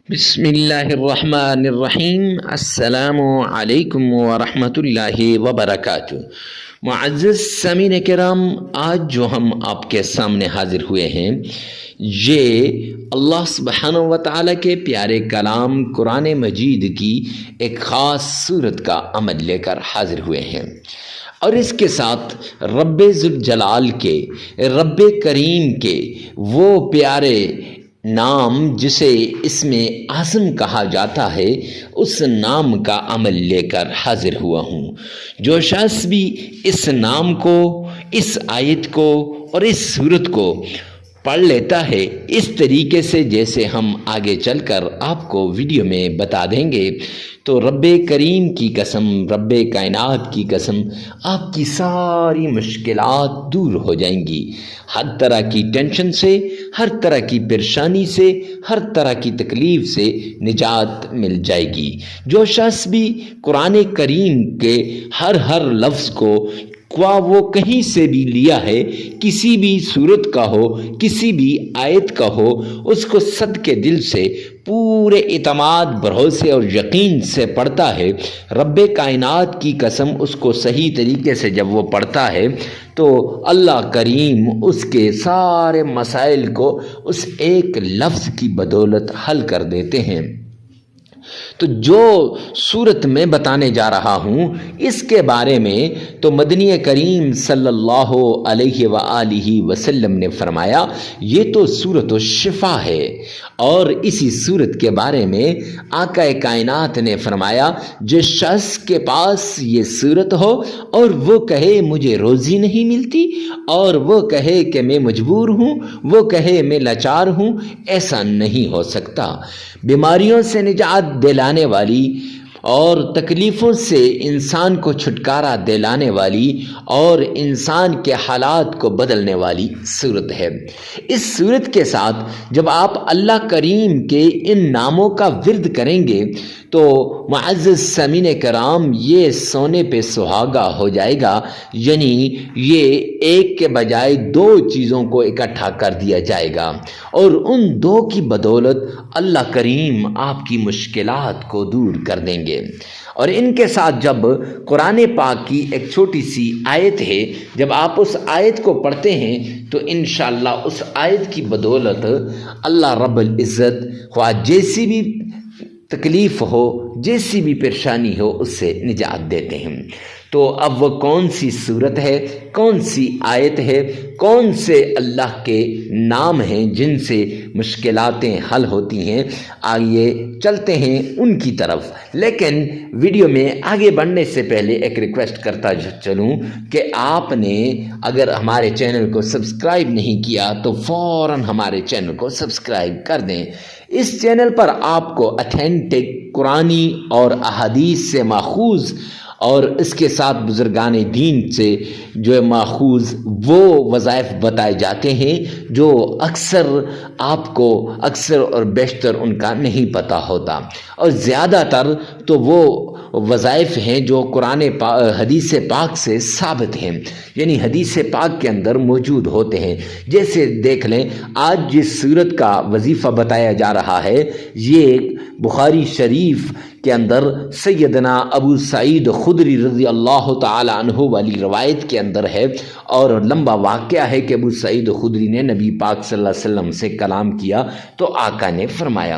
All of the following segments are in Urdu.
بسم اللہ الرحمن الرحیم۔ السلام علیکم ورحمۃ اللہ وبرکاتہ۔ معزز سامعین کرام، آج جو ہم آپ کے سامنے حاضر ہوئے ہیں یہ اللہ سبحانہ و تعالیٰ کے پیارے کلام قرآن مجید کی ایک خاص صورت کا عمل لے کر حاضر ہوئے ہیں، اور اس کے ساتھ رب ذوالجلال کے، رب کریم کے وہ پیارے نام جسے اسم اعظم کہا جاتا ہے، اس نام کا عمل لے کر حاضر ہوا ہوں۔ جو شخص بھی اس نام کو، اس آیت کو اور اس سورت کو پڑھ لیتا ہے اس طریقے سے جیسے ہم آگے چل کر آپ کو ویڈیو میں بتا دیں گے، تو رب کریم کی قسم، رب کائنات کی قسم، آپ کی ساری مشکلات دور ہو جائیں گی۔ ہر طرح کی ٹینشن سے، ہر طرح کی پریشانی سے، ہر طرح کی تکلیف سے نجات مل جائے گی۔ جو شخص بھی قرآن کریم کے ہر لفظ کو وہ کہیں سے بھی لیا ہے، کسی بھی صورت کا ہو، کسی بھی آیت کا ہو، اس کو صدقے دل سے پورے اعتماد، بھروسے اور یقین سے پڑھتا ہے، رب کائنات کی قسم اس کو صحیح طریقے سے جب وہ پڑھتا ہے تو اللہ کریم اس کے سارے مسائل کو اس ایک لفظ کی بدولت حل کر دیتے ہیں۔ تو جو صورت میں بتانے جا رہا ہوں اس کے بارے میں تو مدنی کریم صلی اللہ علیہ وآلہ وسلم نے فرمایا یہ تو صورت الشفا ہے، اور اسی صورت کے بارے میں آقا کائنات نے فرمایا جس شخص کے پاس یہ صورت ہو اور وہ کہے مجھے روزی نہیں ملتی، اور وہ کہے کہ میں مجبور ہوں، وہ کہے میں لاچار ہوں، ایسا نہیں ہو سکتا۔ بیماریوں سے نجات دلانے والی اور تکلیفوں سے انسان کو چھٹکارا دلانے والی اور انسان کے حالات کو بدلنے والی صورت ہے۔ اس صورت کے ساتھ جب آپ اللہ کریم کے ان ناموں کا ورد کریں گے تو معزز سامعین کرام یہ سونے پہ سہاگا ہو جائے گا، یعنی یہ ایک کے بجائے دو چیزوں کو اکٹھا کر دیا جائے گا، اور ان دو کی بدولت اللہ کریم آپ کی مشکلات کو دور کر دیں گے۔ اور ان کے ساتھ جب قرآن پاک کی ایک چھوٹی سی آیت ہے، جب آپ اس آیت کو پڑھتے ہیں تو انشاءاللہ اس آیت کی بدولت اللہ رب العزت خواہ جیسی بھی تکلیف ہو، جیسی بھی پریشانی ہو، اس سے نجات دیتے ہیں۔ تو اب وہ کون سی صورت ہے، کون سی آیت ہے، کون سے اللہ کے نام ہیں جن سے مشکلاتیں حل ہوتی ہیں، آئیے چلتے ہیں ان کی طرف۔ لیکن ویڈیو میں آگے بڑھنے سے پہلے ایک ریکویسٹ کرتا چلوں کہ آپ نے اگر ہمارے چینل کو سبسکرائب نہیں کیا تو فوراً ہمارے چینل کو سبسکرائب کر دیں۔ اس چینل پر آپ کو اتھینٹک قرآنی اور احادیث سے ماخوذ اور اس کے ساتھ بزرگان دین سے جو ماخوذ وہ وظائف بتائے جاتے ہیں جو اکثر آپ کو اکثر اور بیشتر ان کا نہیں پتہ ہوتا، اور زیادہ تر تو وہ وظائف ہیں جو قرآن حدیث پاک سے ثابت ہیں، یعنی حدیث پاک کے اندر موجود ہوتے ہیں۔ جیسے دیکھ لیں آج جس صورت کا وظیفہ بتایا جا رہا ہے یہ بخاری شریف کے اندر سیدنا ابو سعید خدری رضی اللہ تعالی عنہ والی روایت کے اندر ہے، اور لمبا واقعہ ہے کہ ابو سعید خدری نے نبی پاک صلی اللہ علیہ وسلم سے کلام کیا تو آقا نے فرمایا۔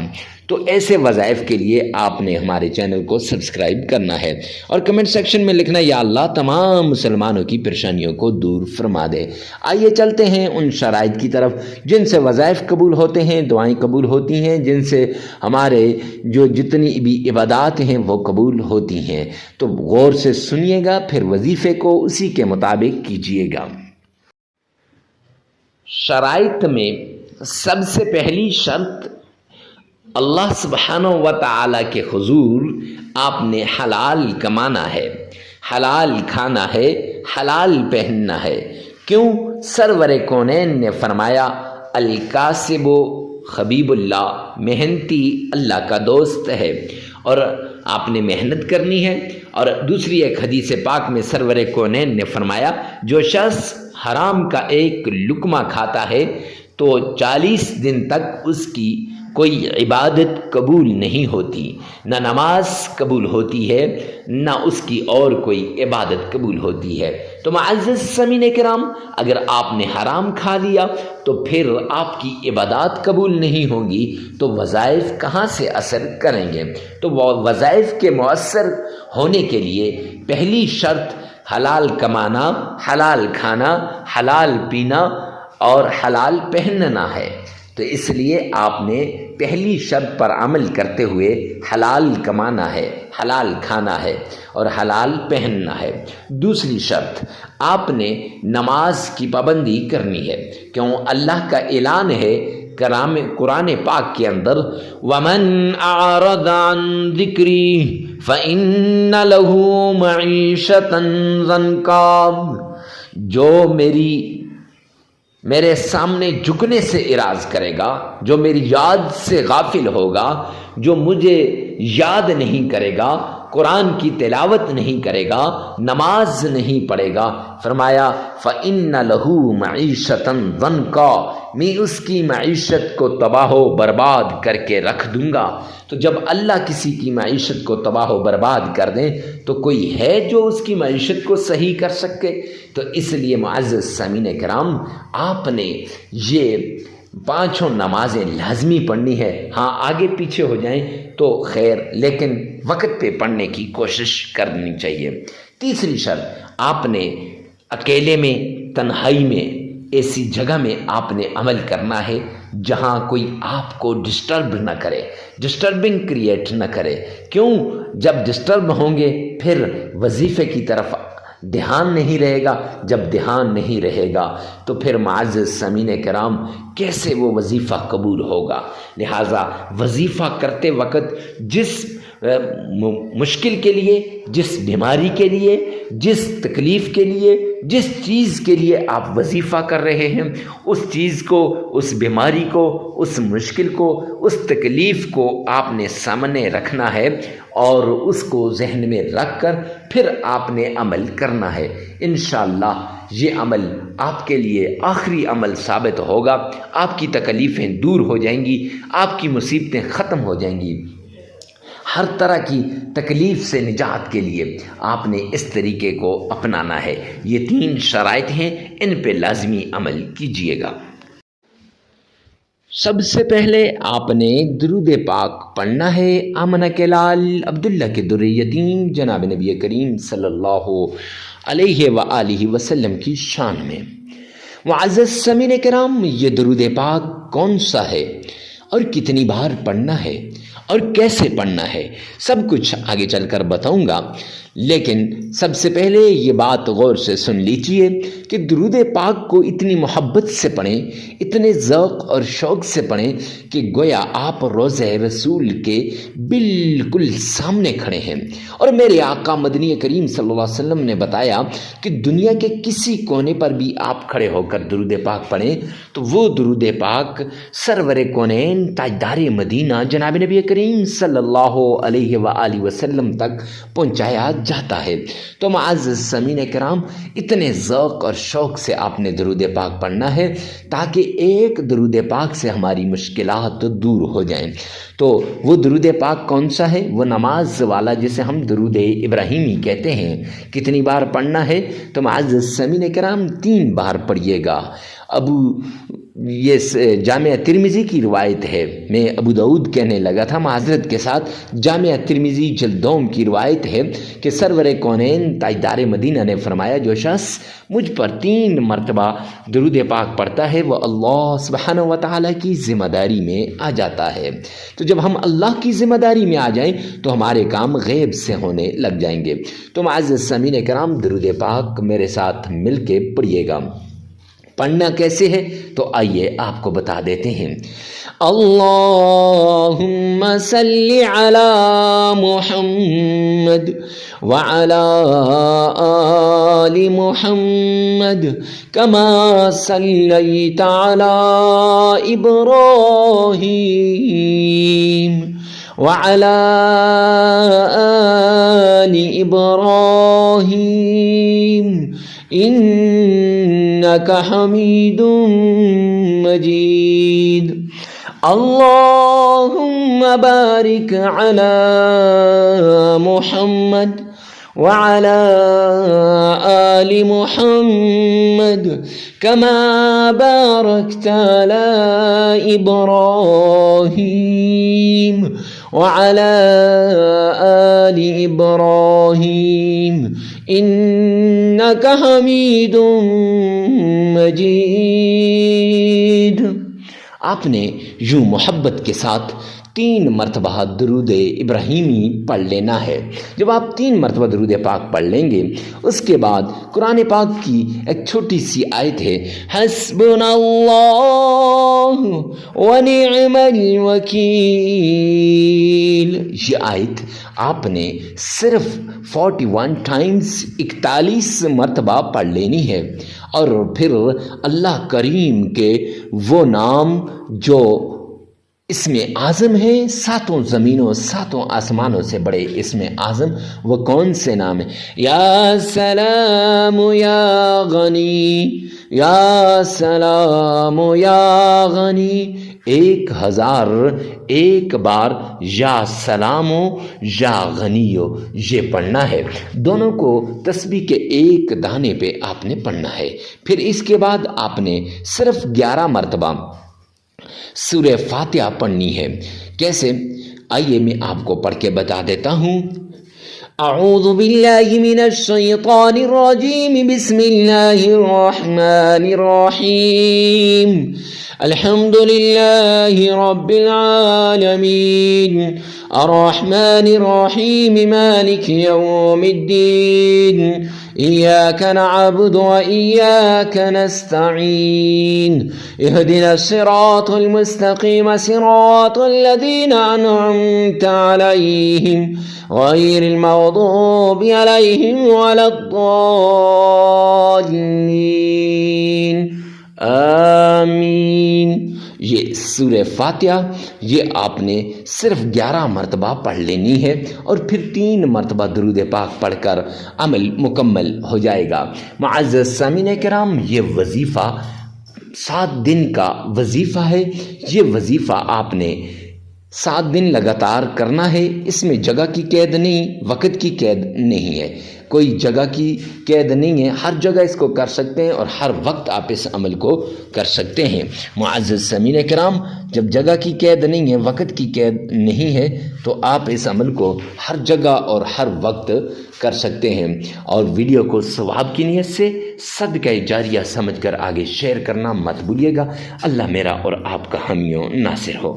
تو ایسے وظائف کے لیے آپ نے ہمارے چینل کو سبسکرائب کرنا ہے اور کمنٹ سیکشن میں لکھنا یا اللہ تمام مسلمانوں کی پریشانیوں کو دور فرما دے۔ آئیے چلتے ہیں ان شرائط کی طرف جن سے وظائف قبول ہوتے ہیں، دعائیں قبول ہوتی ہیں، جن سے ہمارے جو جتنی بھی عبادات ہیں وہ قبول ہوتی ہیں۔ تو غور سے سنیے گا، پھر وظیفے کو اسی کے مطابق کیجیے گا۔ شرائط میں سب سے پہلی شرط اللہ سبحانہ و تعالیٰ کے حضور آپ نے حلال کمانا ہے، حلال کھانا ہے، حلال پہننا ہے۔ کیوں؟ سرور کونین نے فرمایا الکاسب حبیب اللہ، محنتی اللہ کا دوست ہے، اور آپ نے محنت کرنی ہے۔ اور دوسری ایک حدیث پاک میں سرور کونین نے فرمایا جو شخص حرام کا ایک لقمہ کھاتا ہے تو 40 دن تک اس کی کوئی عبادت قبول نہیں ہوتی، نہ نماز قبول ہوتی ہے، نہ اس کی اور کوئی عبادت قبول ہوتی ہے۔ تو معزز سامعین کرام، اگر آپ نے حرام کھا لیا تو پھر آپ کی عبادات قبول نہیں ہوں گی، تو وظائف کہاں سے اثر کریں گے؟ تو وظائف کے مؤثر ہونے کے لیے پہلی شرط حلال کمانا، حلال کھانا، حلال پینا اور حلال پہننا ہے۔ تو اس لیے آپ نے پہلی شرط پر عمل کرتے ہوئے حلال کمانا ہے، حلال کھانا ہے اور حلال پہننا ہے۔ دوسری شرط، آپ نے نماز کی پابندی کرنی ہے، کیوں اللہ کا اعلان ہے قرآن پاک کے اندر، وَمَنْ أَعْرَضَ عَنْ ذِكْرِي فَإِنَّ لَهُ مَعِيشَةً ضَنْكًا، جو میرے سامنے جھکنے سے اعراض کرے گا، جو میری یاد سے غافل ہوگا، جو مجھے یاد نہیں کرے گا، قرآن کی تلاوت نہیں کرے گا، نماز نہیں پڑھے گا، فرمایا فَإِنَّ لَهُ مَعِيشَةً ضَنْكًا، میں اس کی معیشت کو تباہ و برباد کر کے رکھ دوں گا۔ تو جب اللہ کسی کی معیشت کو تباہ و برباد کر دیں تو کوئی ہے جو اس کی معیشت کو صحیح کر سکے؟ تو اس لیے معزز سامعین کرام، آپ نے یہ 5 نمازیں لازمی پڑھنی ہے۔ ہاں آگے پیچھے ہو جائیں تو خیر، لیکن وقت پہ پڑھنے کی کوشش کرنی چاہیے۔ تیسری شرط، آپ نے اکیلے میں، تنہائی میں، ایسی جگہ میں آپ نے عمل کرنا ہے جہاں کوئی آپ کو ڈسٹرب نہ کرے، ڈسٹربنگ کریٹ نہ کرے۔ کیوں؟ جب ڈسٹرب ہوں گے پھر وظیفے کی طرف دھیان نہیں رہے گا، جب دھیان نہیں رہے گا تو پھر معزز سامعین کرام کیسے وہ وظیفہ قبول ہوگا؟ لہٰذا وظیفہ کرتے وقت جس مشکل کے لیے، جس بیماری کے لیے، جس تکلیف کے لیے، جس چیز کے لیے آپ وظیفہ کر رہے ہیں، اس چیز کو، اس بیماری کو، اس مشکل کو، اس تکلیف کو آپ نے سامنے رکھنا ہے اور اس کو ذہن میں رکھ کر پھر آپ نے عمل کرنا ہے۔ انشاءاللہ یہ عمل آپ کے لیے آخری عمل ثابت ہوگا، آپ کی تکلیفیں دور ہو جائیں گی، آپ کی مصیبتیں ختم ہو جائیں گی۔ ہر طرح کی تکلیف سے نجات کے لیے آپ نے اس طریقے کو اپنانا ہے۔ یہ 3 شرائط ہیں، ان پہ لازمی عمل کیجیے گا۔ سب سے پہلے آپ نے درود پاک پڑھنا ہے آمنہ کے لال عبداللہ کے در یتیم جناب نبی کریم صلی اللہ علیہ وآلہ وسلم کی شان میں۔ معزز سامعین کرام، یہ درود پاک کون سا ہے اور کتنی بار پڑھنا ہے اور کیسے پڑھنا ہے، سب کچھ آگے چل کر بتاؤں گا، لیکن سب سے پہلے یہ بات غور سے سن لیجئے کہ درود پاک کو اتنی محبت سے پڑھیں، اتنے ذوق اور شوق سے پڑھیں کہ گویا آپ روضہ رسول کے بالکل سامنے کھڑے ہیں۔ اور میرے آقا مدنی کریم صلی اللہ علیہ وسلم نے بتایا کہ دنیا کے کسی کونے پر بھی آپ کھڑے ہو کر درود پاک پڑھیں تو وہ درود پاک سرور کونین تاجدار مدینہ جناب نبی کریم صلی اللہ علیہ وآلہ وسلم تک پہنچایا جاتا ہے۔ تو معزز سامعین کرام، اتنے ذوق اور شوق سے آپ نے درود پاک پڑھنا ہے تاکہ ایک درود پاک سے ہماری مشکلات دور ہو جائیں۔ تو وہ درود پاک کون سا ہے؟ وہ نماز والا جسے ہم درود ابراہیمی کہتے ہیں۔ کتنی بار پڑھنا ہے؟ تو معزز سامعین کرام 3 بار پڑھیے گا۔ یہ جامعہ ترمذی کی روایت ہے، میں ابو داؤد کہنے لگا تھا، معذرت کے ساتھ، جامعہ ترمذی جلد 2 کی روایت ہے کہ سرور کونین تاجدار مدینہ نے فرمایا جو شخص مجھ پر 3 مرتبہ درود پاک پڑھتا ہے وہ اللہ سبحانہ و تعالیٰ کی ذمہ داری میں آ جاتا ہے۔ تو جب ہم اللہ کی ذمہ داری میں آ جائیں تو ہمارے کام غیب سے ہونے لگ جائیں گے۔ تو معزز سامعین کرام، درود پاک میرے ساتھ مل کے پڑھیے گا۔ پڑھنا کیسے ہے تو آئیے آپ کو بتا دیتے ہیں۔ اللہم صلی علی محمد وعلی آل محمد کما صلیت علی ابراہیم وعلی آل ابراہیم انک حمید مجید۔ اللهم بارك على محمد وعلى آل محمد كما باركت على إبراهيم وعلى آل إبراهيم إنك حميد مجيد. آپ نے یوں محبت کے ساتھ 3 مرتبہ درود ابراہیمی پڑھ لینا ہے. جب آپ 3 مرتبہ درود پاک پڑھ لیں گے اس کے بعد قرآن پاک کی ایک چھوٹی سی آیت ہے حسبنا اللہ ونعم الوکیل. یہ آیت آپ نے صرف 41 ٹائمز 41 مرتبہ پڑھ لینی ہے اور پھر اللہ کریم کے وہ نام جو اسم اعظم ہے 7 زمینوں 7 آسمانوں سے بڑے اسم اعظم، وہ کون سے نام ہیں؟ یا سلام یا غنی، یا سلام یا غنی. 1001 بار یا سلامو یا غنیو یہ پڑھنا ہے. دونوں کو تسبیح کے ایک دانے پہ آپ نے پڑھنا ہے. پھر اس کے بعد آپ نے صرف 11 مرتبہ سورہ فاتحہ پڑھنی ہے. کیسے؟ آئیے میں آپ کو پڑھ کے بتا دیتا ہوں. اعوذ باللہ من الشیطان الرجیم بسم اللہ الرحمن الرحیم الحمد للہ رب العالمین الرحمن الرحیم مالک یوم الدین إياك نعبد وإياك نستعين اهدنا الصراط المستقيم صراط الذين أنعمت عليهم غير المغضوب عليهم ولا الضالين آمین. یہ سورہ فاتحہ یہ آپ نے صرف 11 مرتبہ پڑھ لینی ہے اور پھر 3 مرتبہ درود پاک پڑھ کر عمل مکمل ہو جائے گا. معزز سامعین کرام، یہ وظیفہ 7 دن کا وظیفہ ہے. یہ وظیفہ آپ نے 7 دن لگاتار کرنا ہے. اس میں جگہ کی قید نہیں، وقت کی قید نہیں ہے، کوئی جگہ کی قید نہیں ہے. ہر جگہ اس کو کر سکتے ہیں اور ہر وقت آپ اس عمل کو کر سکتے ہیں. معزز سامعین کرام، جب جگہ کی قید نہیں ہے، وقت کی قید نہیں ہے، تو آپ اس عمل کو ہر جگہ اور ہر وقت کر سکتے ہیں. اور ویڈیو کو ثواب کی نیت سے صدقہ جاریہ سمجھ کر آگے شیئر کرنا مت بھولیے گا. اللہ میرا اور آپ کا حامی و ناصر ہو.